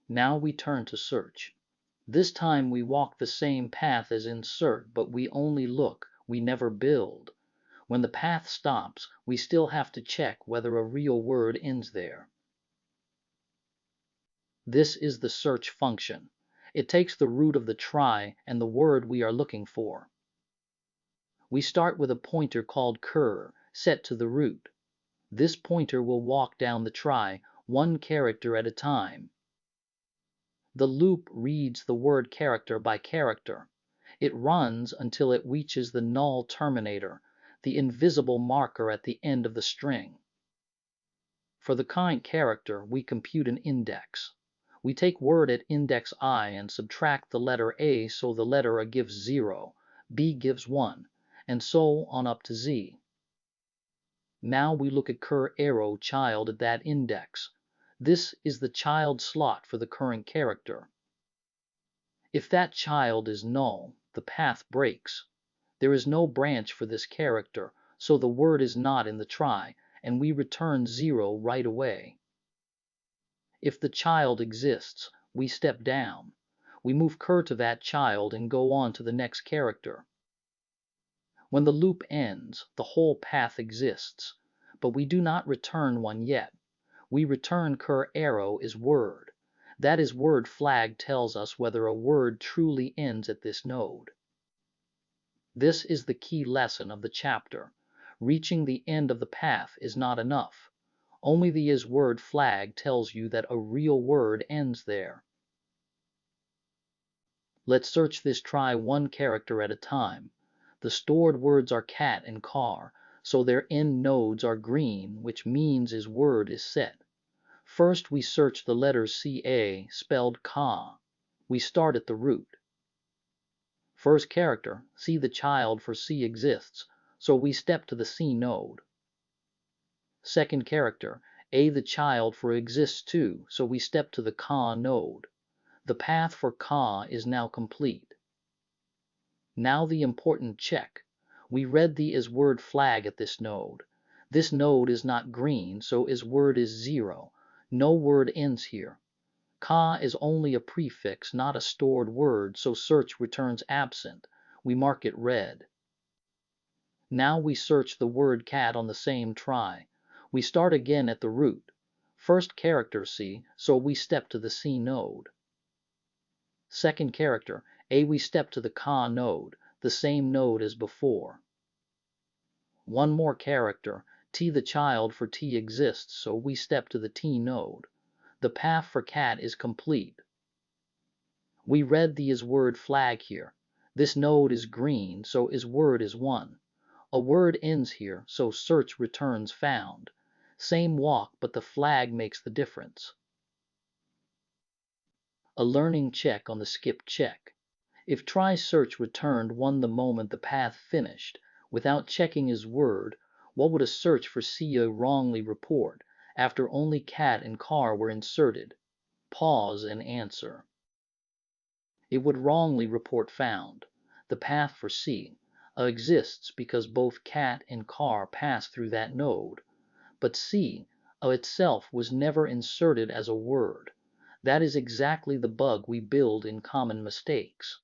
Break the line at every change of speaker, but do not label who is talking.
Now we turn to search. This time we walk the same path as insert, but we only look, we never build. When the path stops, we still have to check whether a real word ends there. This is the search function. It takes the root of the try and the word we are looking for. We start with a pointer called cur, set to the root. This pointer will walk down the try, one character at a time. The loop reads the word character by character. It runs until it reaches the null terminator, the invisible marker at the end of the string. For the cont character, we compute an index. We take word at index I and subtract the letter A, so the letter A gives 0, B gives 1, and so on up to Z. Now we look at cur arrow child at that index. This is the child slot for the current character. If that child is null, the path breaks. There is no branch for this character, so the word is not in the try, and we return 0 right away. If the child exists, we step down. We move cur to that child and go on to the next character. When the loop ends, the whole path exists, but we do not return one yet. We return cur arrow is word. That is word flag tells us whether a word truly ends at this node. This is the key lesson of the chapter. Reaching the end of the path is not enough. Only the isWord flag tells you that a real word ends there. Let's search this try one character at a time. The stored words are cat and car, so their end nodes are green, which means isWord is set. First we search the letters CA, spelled ka. We start at the root. First character, C the child for C exists, so we step to the C node. Second character, A the child for exists too, so we step to the ka node. The path for ka is now complete. Now the important check. We read the isWord flag at this node. This node is not green, so isWord is 0. No word ends here. Ka is only a prefix, not a stored word, so search returns absent. We mark it red. Now we search the word cat on the same try. We start again at the root. First character C, so we step to the C node. Second character, A, we step to the ka node, the same node as before. One more character, T the child for T exists, so we step to the T node. The path for cat is complete. We read the isWord flag here. This node is green, so isWord is 1. A word ends here, so search returns found. Same walk, but the flag makes the difference. A learning check on the skip check. If try search returned 1 the moment the path finished, without checking isWord, what would a search for CA wrongly report, after only cat and car were inserted? Pause and answer. It would wrongly report found. The path for C exists because both cat and car pass through that node, but C itself was never inserted as a word. That is exactly the bug we build in common mistakes.